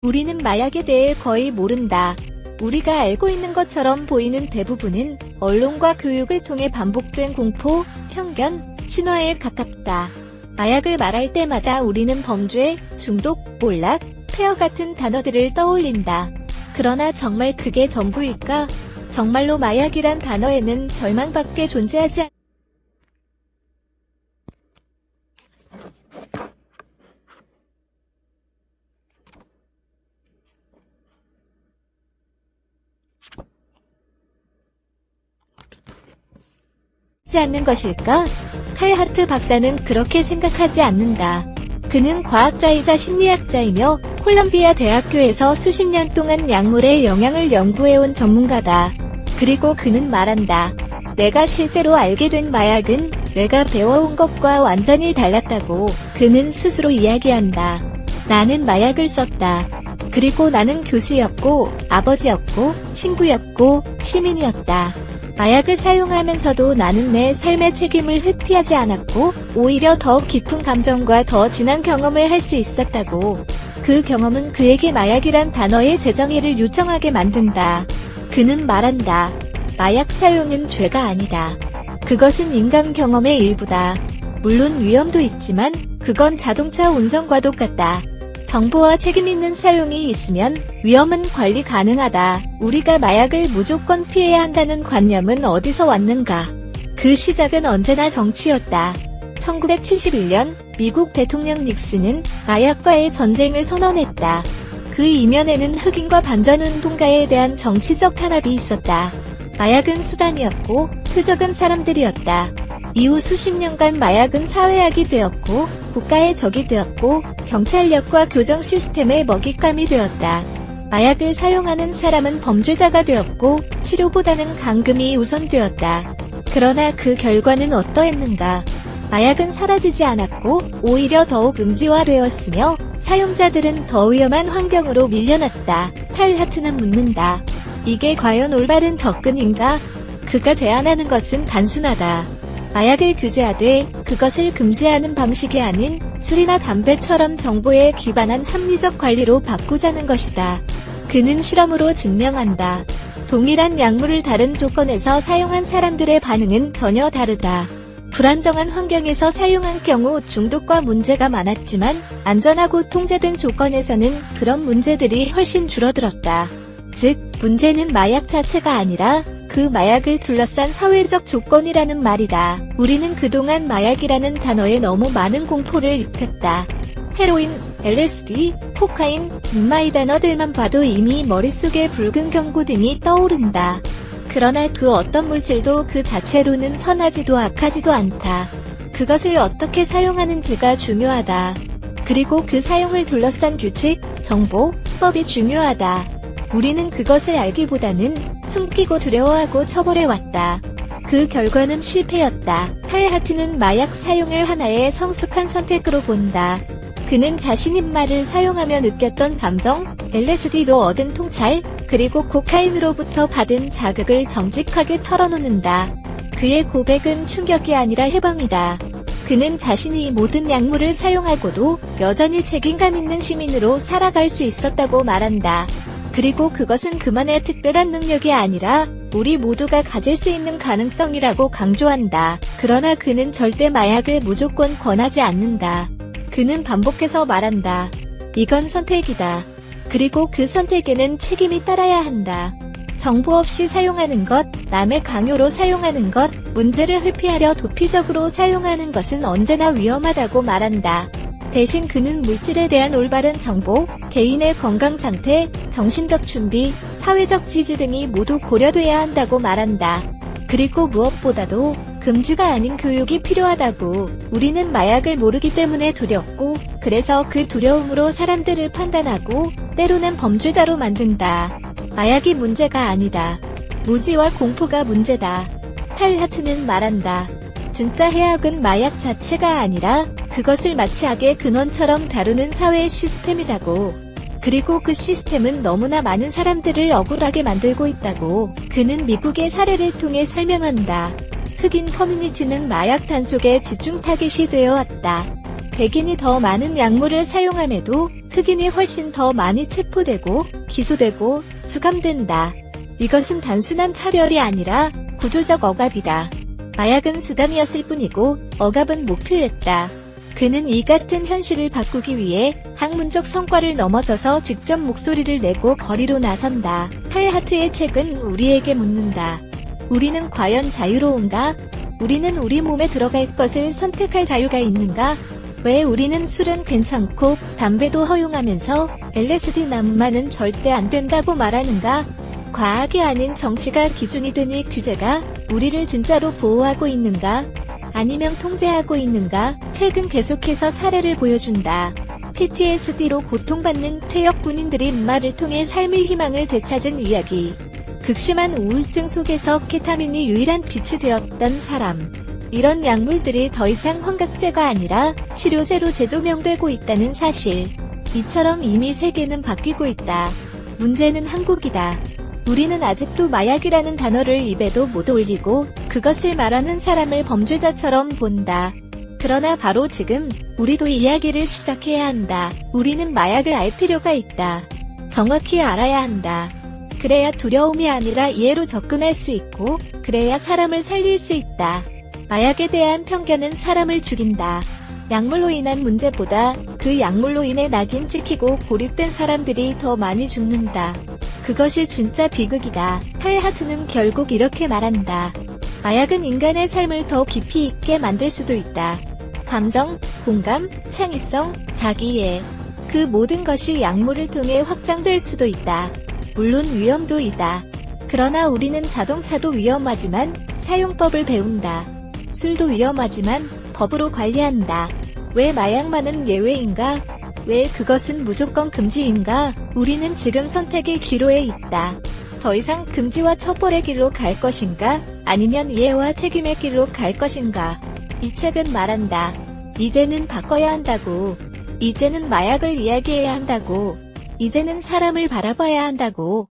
우리는 마약에 대해 거의 모른다. 우리가 알고 있는 것처럼 보이는 대부분은 언론과 교육을 통해 반복된 공포, 편견, 신화에 가깝다. 마약을 말할 때마다 우리는 범죄, 중독, 몰락, 폐허 같은 단어들을 떠올린다. 그러나 정말 그게 전부일까? 정말로 마약이란 단어에는 절망밖에 존재하지 않는다. 않는 것일까? 칼 하트 박사는 그렇게 생각하지 않는다. 그는 과학자이자 심리학자이며 콜롬비아 대학교에서 수십 년 동안 약물의 영향을 연구해온 전문가다. 그리고 그는 말한다. 내가 실제로 알게 된 마약은 내가 배워온 것과 완전히 달랐다고 그는 스스로 이야기한다. 나는 마약을 썼다. 그리고 나는 교수였고, 아버지였고, 친구였고, 시민이었다. 마약을 사용하면서도 나는 내 삶의 책임을 회피하지 않았고 오히려 더 깊은 감정과 더 진한 경험을 할 수 있었다고. 그 경험은 그에게 마약이란 단어의 재정의를 요청하게 만든다. 그는 말한다. 마약 사용은 죄가 아니다. 그것은 인간 경험의 일부다. 물론 위험도 있지만 그건 자동차 운전과 똑같다. 정보와 책임있는 사용이 있으면 위험은 관리 가능하다. 우리가 마약을 무조건 피해야 한다는 관념은 어디서 왔는가? 그 시작은 언제나 정치였다. 1971년 미국 대통령 닉슨은 마약과의 전쟁을 선언했다. 그 이면에는 흑인과 반전운동가에 대한 정치적 탄압이 있었다. 마약은 수단이었고 표적은 사람들이었다. 이후 수십 년간 마약은 사회악이 되었고 국가의 적이 되었고 경찰력과 교정 시스템의 먹잇감이 되었다. 마약을 사용하는 사람은 범죄자가 되었고 치료보다는 감금이 우선되었다. 그러나 그 결과는 어떠했는가? 마약은 사라지지 않았고 오히려 더욱 음지화되었으며 사용자들은 더 위험한 환경으로 밀려났다. 탈 하트는 묻는다. 이게 과연 올바른 접근인가? 그가 제안하는 것은 단순하다. 마약을 규제하되 그것을 금지하는 방식이 아닌 술이나 담배처럼 정보에 기반한 합리적 관리로 바꾸자는 것이다. 그는 실험으로 증명한다. 동일한 약물을 다른 조건에서 사용한 사람들의 반응은 전혀 다르다. 불안정한 환경에서 사용한 경우 중독과 문제가 많았지만 안전하고 통제된 조건에서는 그런 문제들이 훨씬 줄어들었다. 즉, 문제는 마약 자체가 아니라 그 마약을 둘러싼 사회적 조건이라는 말이다. 우리는 그동안 마약이라는 단어에 너무 많은 공포를 입혔다. 헤로인, LSD, 코카인, 이 단어들만 봐도 이미 머릿속에 붉은 경고등이 떠오른다. 그러나 그 어떤 물질도 그 자체로는 선하지도 악하지도 않다. 그것을 어떻게 사용하는지가 중요하다. 그리고 그 사용을 둘러싼 규칙, 정보, 법이 중요하다. 우리는 그것을 알기보다는 숨기고 두려워하고 처벌해왔다. 그 결과는 실패였다. 탈 하트는 마약 사용을 하나의 성숙한 선택으로 본다. 그는 자신이 말을 사용하며 느꼈던 감정, LSD로 얻은 통찰, 그리고 코카인으로부터 받은 자극을 정직하게 털어놓는다. 그의 고백은 충격이 아니라 해방이다. 그는 자신이 모든 약물을 사용하고도 여전히 책임감 있는 시민으로 살아갈 수 있었다고 말한다. 그리고 그것은 그만의 특별한 능력이 아니라 우리 모두가 가질 수 있는 가능성이라고 강조한다. 그러나 그는 절대 마약을 무조건 권하지 않는다. 그는 반복해서 말한다. 이건 선택이다. 그리고 그 선택에는 책임이 따라야 한다. 정보 없이 사용하는 것, 남의 강요로 사용하는 것, 문제를 회피하려 도피적으로 사용하는 것은 언제나 위험하다고 말한다. 대신 그는 물질에 대한 올바른 정보, 개인의 건강 상태, 정신적 준비, 사회적 지지 등이 모두 고려돼야 한다고 말한다. 그리고 무엇보다도 금지가 아닌 교육이 필요하다고. 우리는 마약을 모르기 때문에 두렵고 그래서 그 두려움으로 사람들을 판단하고 때로는 범죄자로 만든다. 마약이 문제가 아니다. 무지와 공포가 문제다. 탈 하트는 말한다. 진짜 해악은 마약 자체가 아니라 그것을 마치 악의 근원처럼 다루는 사회의 시스템이라고. 그리고 그 시스템은 너무나 많은 사람들을 억울하게 만들고 있다고. 그는 미국의 사례를 통해 설명한다. 흑인 커뮤니티는 마약 단속에 집중 타깃이 되어 왔다. 백인이 더 많은 약물을 사용함에도 흑인이 훨씬 더 많이 체포되고 기소되고 수감된다. 이것은 단순한 차별이 아니라 구조적 억압이다. 마약은 수단이었을 뿐이고 억압은 목표였다. 그는 이 같은 현실을 바꾸기 위해 학문적 성과를 넘어서서 직접 목소리를 내고 거리로 나선다. 칼 하트의 책은 우리에게 묻는다. 우리는 과연 자유로운가? 우리는 우리 몸에 들어갈 것을 선택할 자유가 있는가? 왜 우리는 술은 괜찮고 담배도 허용하면서 LSD 남만은 절대 안 된다고 말하는가? 과학이 아닌 정치가 기준이 되니 규제가 우리를 진짜로 보호하고 있는가? 아니면 통제하고 있는가? 책은 계속해서 사례를 보여준다. PTSD로 고통받는 퇴역 군인들이 말을 통해 삶의 희망을 되찾은 이야기. 극심한 우울증 속에서 케타민이 유일한 빛이 되었던 사람. 이런 약물들이 더 이상 환각제가 아니라 치료제로 재조명되고 있다는 사실. 이처럼 이미 세계는 바뀌고 있다. 문제는 한국이다. 우리는 아직도 마약이라는 단어를 입에도 못 올리고 그것을 말하는 사람을 범죄자처럼 본다. 그러나 바로 지금 우리도 이야기를 시작해야 한다. 우리는 마약을 알 필요가 있다. 정확히 알아야 한다. 그래야 두려움이 아니라 이해로 접근할 수 있고 그래야 사람을 살릴 수 있다. 마약에 대한 편견은 사람을 죽인다. 약물로 인한 문제보다 그 약물로 인해 낙인 찍히고 고립된 사람들이 더 많이 죽는다. 그것이 진짜 비극이다. 칼 하트는 결국 이렇게 말한다. 마약은 인간의 삶을 더 깊이 있게 만들 수도 있다. 감정, 공감, 창의성, 자기애. 그 모든 것이 약물을 통해 확장될 수도 있다. 물론 위험도 있다. 그러나 우리는 자동차도 위험하지만 사용법을 배운다. 술도 위험하지만 법으로 관리한다. 왜 마약만은 예외인가? 왜 그것은 무조건 금지인가? 우리는 지금 선택의 기로에 있다. 더 이상 금지와 처벌의 길로 갈 것인가? 아니면 이해와 책임의 길로 갈 것인가? 이 책은 말한다. 이제는 바꿔야 한다고. 이제는 마약을 이야기해야 한다고. 이제는 사람을 바라봐야 한다고.